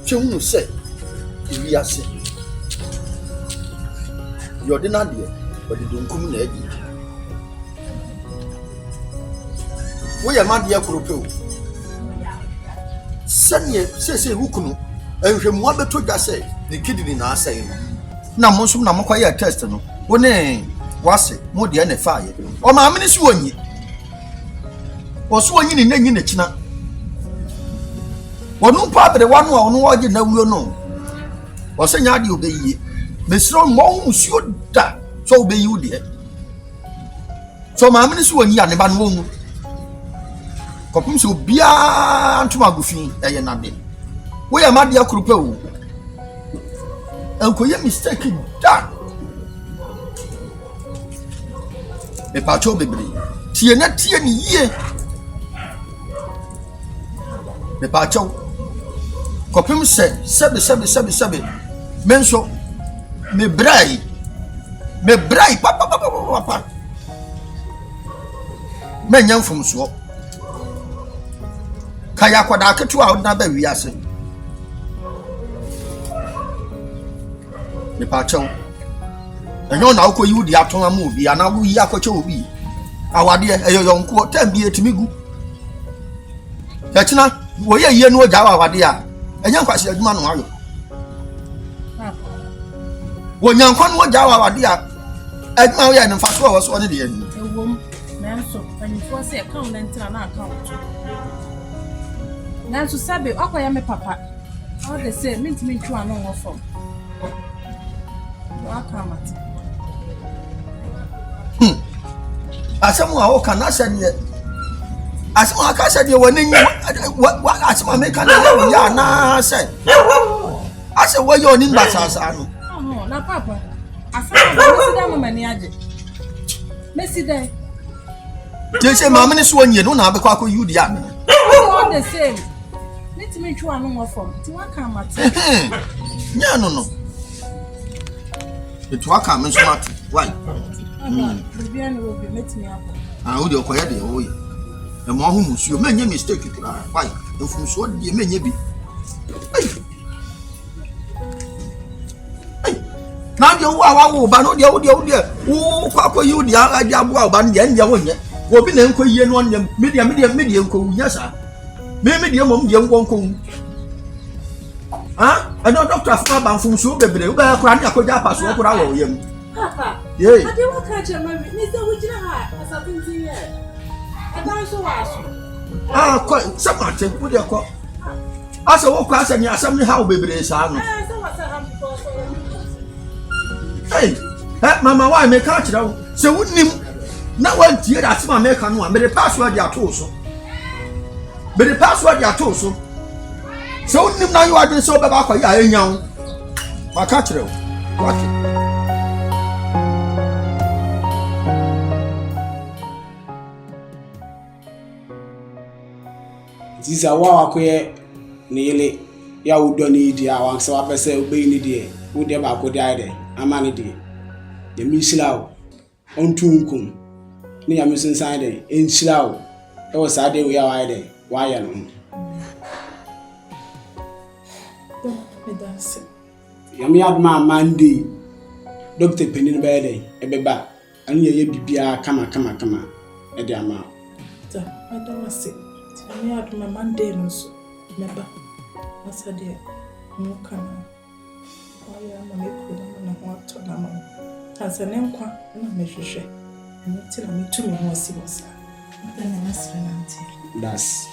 who say, if we are sick, you're the Nadia, but you don't come in. We are my dear Krupo. Send ye, say, who can, and from what the truth I say, the kid in our saying. Now, most of them are test. One name was it, more than a fire. Or my ministry one ye was one in the China. One no part the one who on you know. Was a yard you be ye. Miss Ron Mong should that, so be you, dear. So my ministry one yan about womb. Copim so beyond to my goofy, a nabbing. We are my dear Krupo. Uncle, you mistaken that. A patch of baby. Tea not tea any year. The patch of Copim said, 7. Menso, me bray, papa. Men young from swap. Kayakwadaka 2 out now, baby, I say. The patcho. And you now call you the Atona movie, and now we are for be. Our dear, a young quarter be to me good. Katina, we are here no Java, dear. And young question, man, when young one Java, dear. And now we are in fast was one of the end. A woman, so when you force a account and an account. Now to Sabe, I am a papa. All the same, means me to an over from. As someone can I say, as one can say, you when what as my make an say. I said, what your name was? Oh, no, not papa. I found a man. Messi day. They say, Mamma is one you don't have a quack you the army. All the same. Let me try no more from. To what come at? Yeah, no. It will come and smart. Why? Vivian will be meeting me up. I would acquire the way. The more whom you many mistake it. Why? The from so you may be. Now you are but not the old dear. Oh, Papa, you the idea about Banyan. Will be named Koyan on the medium, yes, sir. Maybe the young one. Ah, I know Dr. Faban from Sugar, but I could have passed over our young. Papa, yeah, I didn't catch a man, Mr. Witcher, as I think here. I don't so ask. Ah, quite something, would you call? As a walk class and you are something how baby is. Hey, Mamma, why make catch it out? So wouldn't him not one tear that's my make on one, but the password you are told so. But the password you are told so. So now you are doing so about young. My catcher. This is a walk where nearly ya would don't need ya one so I say obey the day. Would ever go die a man day. The Mishlau on Tunkum near Miss Inside in Slow. It was a day we are there. Why alone? Yami had my Monday. Doctor Penny Bede, a beba, and ye bibia, come, a damn. I don't say. I had my Monday, no, so. Remember, what's a dear? No, come on. I am a good and what to Lamon. As an enquire, and a measure, and tell me to me was it. Then I must run. That's.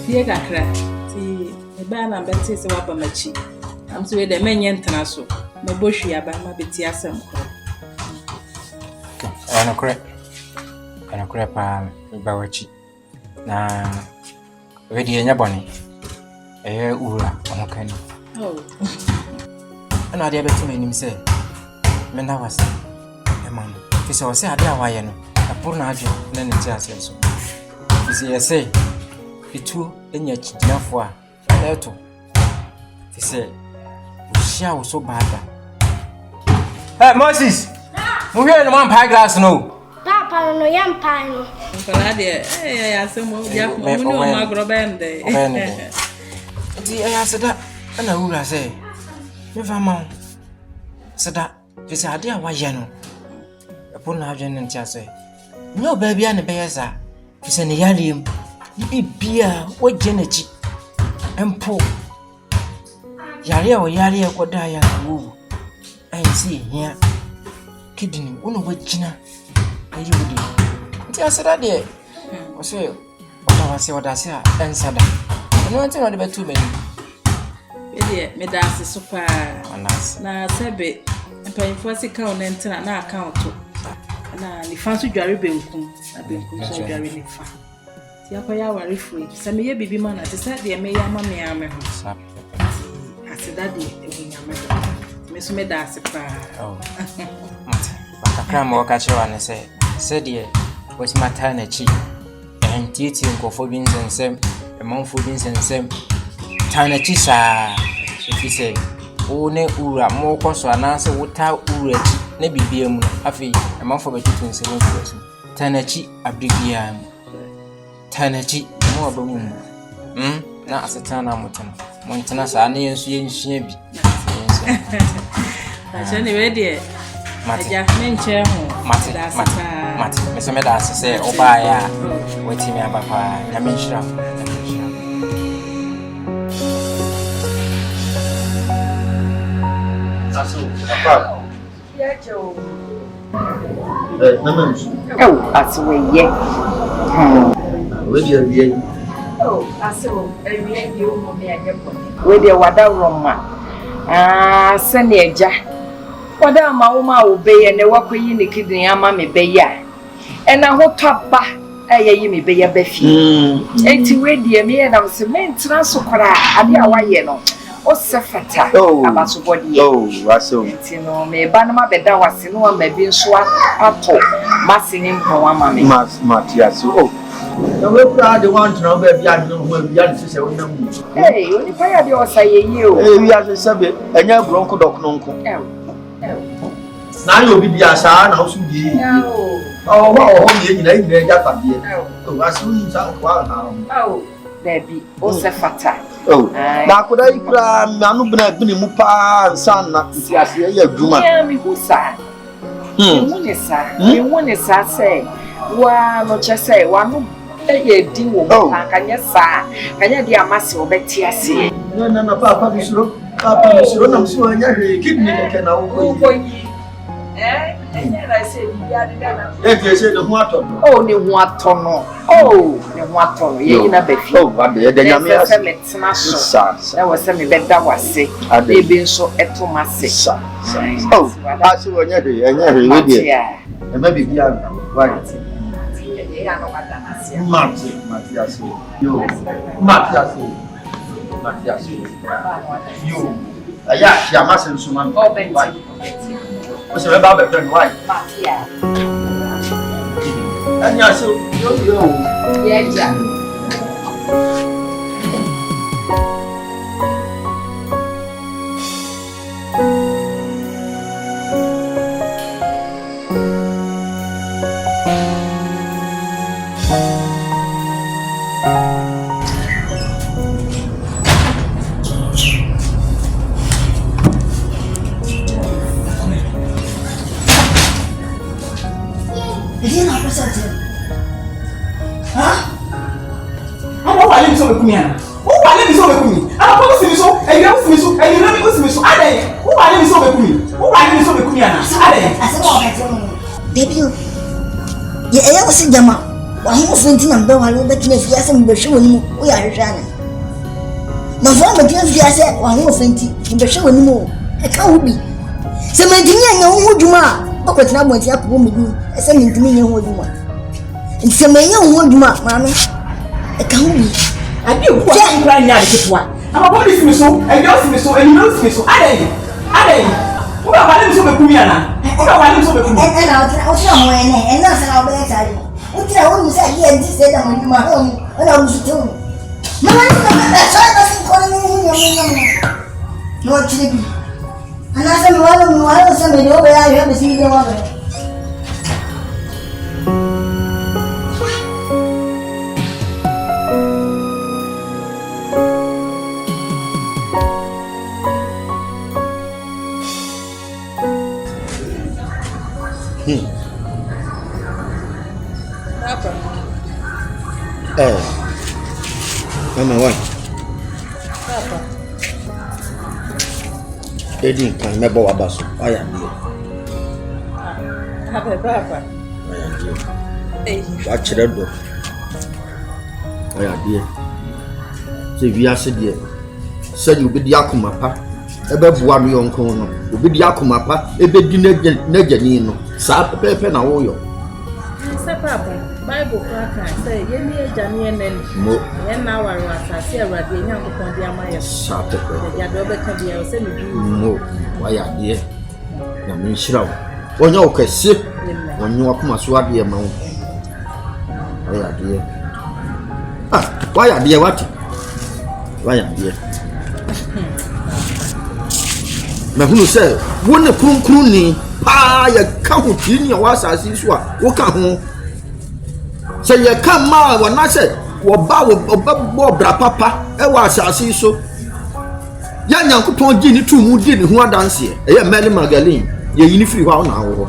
Dear Gakra, the ban and Betty is a wapamachi. I'm so the men yentanaso, no bush yaba, my betiasam. And a crap, Bawachi. Now, ready in your bonnet. A ura, okay. Oh, and I dare to him say, Menda was a man. This was a dear wine, a poor nagging, then it's just so. You see, I say. Itu enye chidinafo a leto fi se ushia wo so bada. Hey Moses, mu hwe no man pie glass no. Papa no yam pie no. Nkala de ya asemo ya ko mu ni o magro bende. Ti ya seda na wura se. Me fa ma. Seda fisi ade a wa ye no. Epo na adwen nti ase. Nyo ba bia ne be yesa. Fisi ne yalem. Ni bibia wo je na chi. Empo. Yare o yare ko da ya wo. Ai si hia. Kidney wono wagina. Ayi wudi. Nti aseda de. O se oda se a ensada. No ntino de betu meni. Me da ase super. Na sebe mpanyifo sika o ntina na account na ni fa so dware benkum na benkum so dware ni fa. Ti akoya ware free. Se me ye bibi ma na te se de me ya ma me ame ho. Aseda de enyame do. Me so me da ase pa. Oh. Kakra mo ka chewa ne se de was mata na chi. Enti nkofo bi nsensem, emanfo bi nsensem. Tana chi sa. If you say, "Oh, ne ura mo koso anase wuta ura chi ne bibia mu afi e manfo betutu nse wo so tanachi abdibia tanachi mo abamu na asetana mutana mo ntana sa ne yensu yenhia bi acha ne we de aja menche ho mate me se me da se oba ya wetimi abapa na menhira Aso, apa? Ya jo. Mama nsu. Aso ye. We dia. Aso, ewie ye o mo me ajepo. We dia wada roma. Sene eja. Wada ma wo ma obeye ne wakoyi ne kidin ama me beya. Ena ho toba ayeyi me beya bafi. Enti we dia me na se mentra so kora ade a waye no. O sefata abaso body aso ntino me ba na mabeda wase no ma bi nso ato masini mpon ama me matiaso na we pra de want na ba bia no ho bia de se wona mu oni pa ya de osaye yi o wi ase sebe enya bronko doknonko na yo bibia sa na osu die ho ye nyina ja pa die aso ni sa kwa na Debbie, o sefata. Na koda ikra anu bna gbini mu pa nsan na ti ase ya adwuma. Ya mi husa. Mi woni sa se wa no chese wa no ye di wo pa kanya sa. Kanya di amase obeti ase. Na papa bisuro na mso anya hwe kidney keke na wo yi. Enya la se bi ya de na. Ke se de ho ato. Ni ho ato no. Ni ho ato no. Ye na ba fi. Ade de nyame ase. Se metina so. Na wo se me beda wase. E bi nso eto mase. Ase wo nya hwe we die. E ma bibi a wa. Ye ya no bada ase. Mati ase. Yo. Mati ase. Yo. Aya ya mase nso ma. Benti. What's your about the right? Yeah. And you're so yo. Yeah. Debut. Yeah, I was in Jama. Why he was thinking of the one that you have some showing we are running. My father gives you said, while he was thinking, the show anymore. I can't be. So, my dear, no would you ma? But now, what you have woman, sending to me, no would you want. And so, may you would you ma, mamma? I can't be. I do what I'm crying now. I'm about to see so, and you're me so, and you know me so. Who are my little Kumiana? Who are my little Kumiana? And I'll tell you, and that's how I tell you. What did I want to say? Yeah, this said I'm in my home, and I was told. No, that's why I wasn't calling you. No, Chippy. And I said, well, I was somebody over there, I have to see the water. Mama why? Papa. Edin kan me bo abaso. Why am here? Papa. Why am here? Eh. Watch the door. Why am here? Say we are said here. Said you be the akuma pa. Ebe bua no yonko no. Obi di akuma pa, ebe di n'agani no. Sa pepe na wo yo. Say Papa, Bible crack say ye ni agani enen. Mo. Ye na waru asase awade nyankopon di amaye. Sa pepe. Ya do be ka bia o se me du. Mo. Why am here? Na me nshira wo. Onya okese. Onya akuma so ade ma wo. Why am here? Ah, why am here what? Why am here? Na hunu sɛ wo ne kronkron ni pa ya ka ho tini ya wasase so a wo ka ho sɛ ya ka ma wa na sɛ wo ba wo bra papa e wa asase so ya nyankopɔn gi ni tu mu di ni ho adanse e ya Mary Magdalene ye yini firi hɔ na wo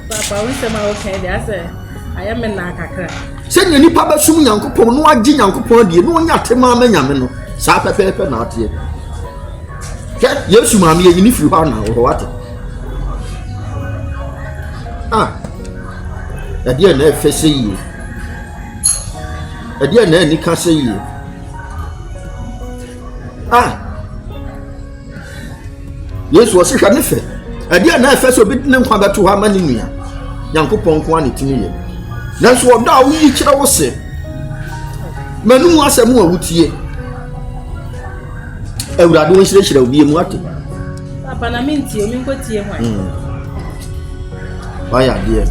Papa, we say ma okay dey say I am na kakra. Sɛ nyani pa ba sum nyankopɔn no agi nyankopɔn die no nya tema ma nyame no saa pepepe na ate Yesu maame ye yini firi hɔ na wo wate ɛdeɛ na ɛfɛ sɛ yie ɛdeɛ na ani ka sɛ yie Yesu ɔse hwɛ ne fɛ ɛdeɛ na ɛfɛ sɛ obi ne nkwa bɛto hɔ ama ne nua nyankopɔn nko ane timi yɛ nanso ɔdɔ a woyi kyerɛ wo se manum asɛm a wotie Awurade wo hyerɛhyerɛ obi mu ate Papa na minti o min ko tie hwan. Why dear?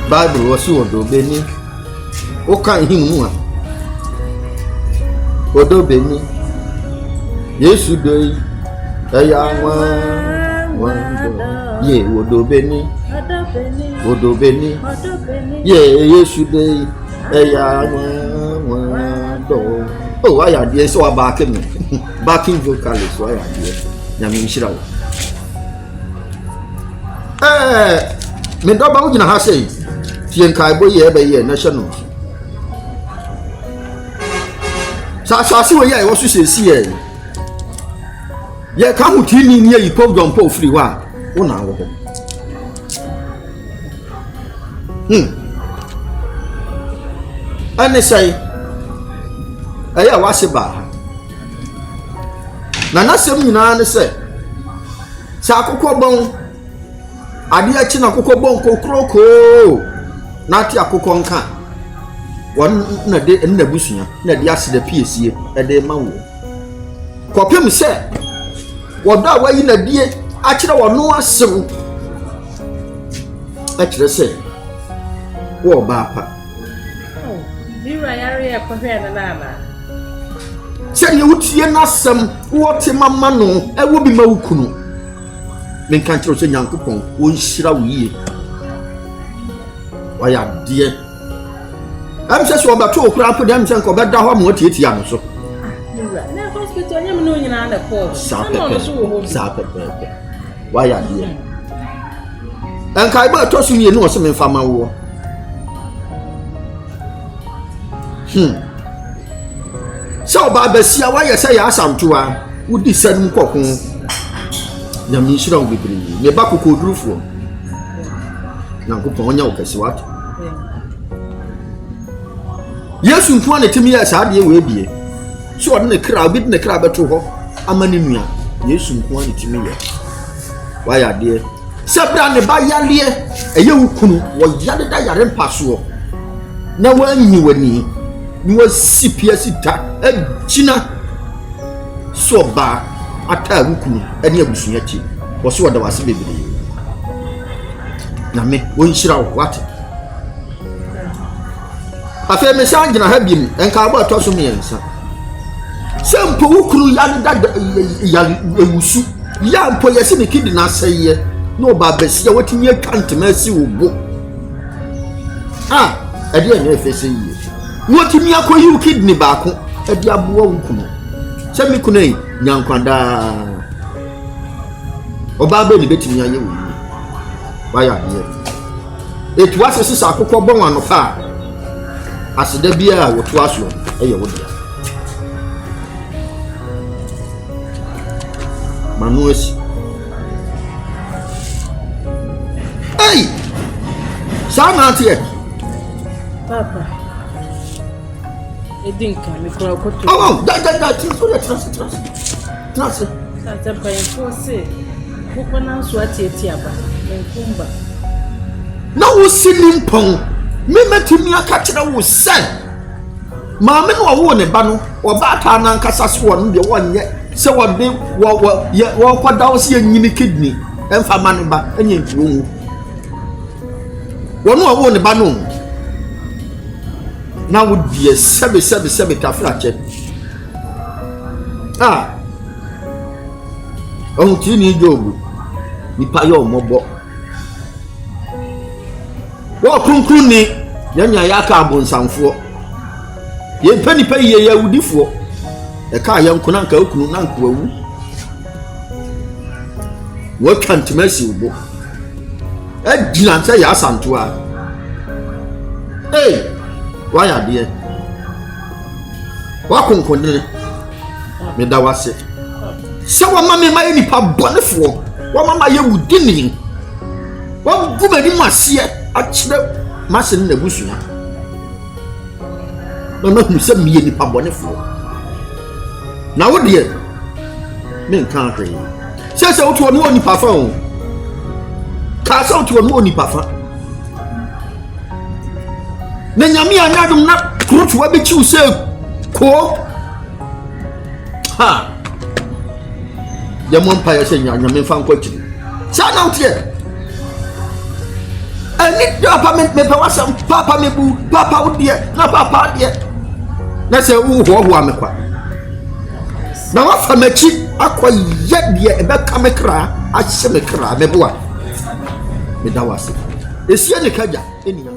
Bible was so do beni. O kan him mu a. Odo beni. Yesu do ya wa ye odo beni. Odo beni. Ye Yesu do ya wa do. Oh, why are you so backing me? Backing vocalist, why are you? Yamin Shiraw. Me double in a say, Tien Kaibo ye by ye national. Sassi, I was to say, ye come with you near you, Pope John Poe free one hour. And they say, Aya wasiba na nasem nyina ne se akokobon ade achi na akokobon kokroko na ati akokọ nka won na de na busunya na de aseda piesie e de ma wo kopem se wodo a wayi na die akire wono asew akire se wo ba pa Bira yare e kohwe na na Sɛ ne wotie n'asɛm wote mama no ɛwo bi ma wukunu menka kyerɛ sɛ nyankopɔn wo nhyira wo yie wayɛ adeɛ ɛm sɛ sɛ ɔbɛto wo koraa mpo deɛ ɛm sɛ nka ɔbɛda hɔ ma wɔtiatia no so na hospital nyɛ me no nyinaa na kɔ saa pɛpɛɛpɛ wayɛ adeɛ ɛnka ɛbɛ ɛtɔ so mmienu wɔ sɛ memfa ma woɔ Sao baba sia wa yesa ya asamtoa wudi sanum kokon ya mi hira obibiri ne ba kokodurufo Nyankopɔn onya okasi wat Yesu nko na timi ya saa de we bie so ɔde ne kra obi de ne kra beto hɔ ama ne nua Yesu nko na timi ya wa ya de sabra ne ba yale eye wukunu wo yale da yare mpaso na wanyi wani ni wasi piasi ta agina soba ata wukunu ene abusunya ti wo so da wase bebere na me won hira wo wate afa me sanjina ha bim enka ba to so me yansa sempo wukunu ya ewusu ya mpo yesi me kidi na aseye no ba besia watimi atwantema si wo bo ade ene efese yi watimi akoyi kidney baako ade aboa wukunu se me kunai nyankwanda oba be ni betimi aye wo waya de etu asese akokɔ bon anofa aseda bia wo to aso eye wo dia manu esi hey sana tie Papa edinka me kura koto oh da trust Sasa pa enforce ko na so atieti aba nkumba na wo sinin pon me matimi aka kira wo sai maame no wo ne ba no oba ta na nkasa so no de wonye se wo de wo kwada wo se nyini kidney emfa ma ne ba enye ntuo wo no wo ne ba no na wo die sebe tafra che ohun ti ni jobu nipa yo mobo wo kunkun ni yanya ya ka abonsanfo ye pani pa ye ya udifo e ka ya nkuna nka okunu na nka wawu wo kantimasi ubo e dina nse ya asanto a wa ya de wa kunkun ni me da wase se wa mama ma ni pa bonefo wa mama ye wudini wa gumadi masie akire masin na busua na hu se miye ni pa bonefo na wo de me nkan hwe se wo to no ni pa fa o ka se wo to no ni pa fa na nyame anyadum na krutu wa be chiu se ko ha ya mo mpa ya se nyame fa nkwakiri sa na utie ani papa me pa wasam papa me bu papa udie na papa de na se wo ho amekwa na wa fa machi akoye de e be ka mekra a hye mekra me boa me da wase esie ne kaja enia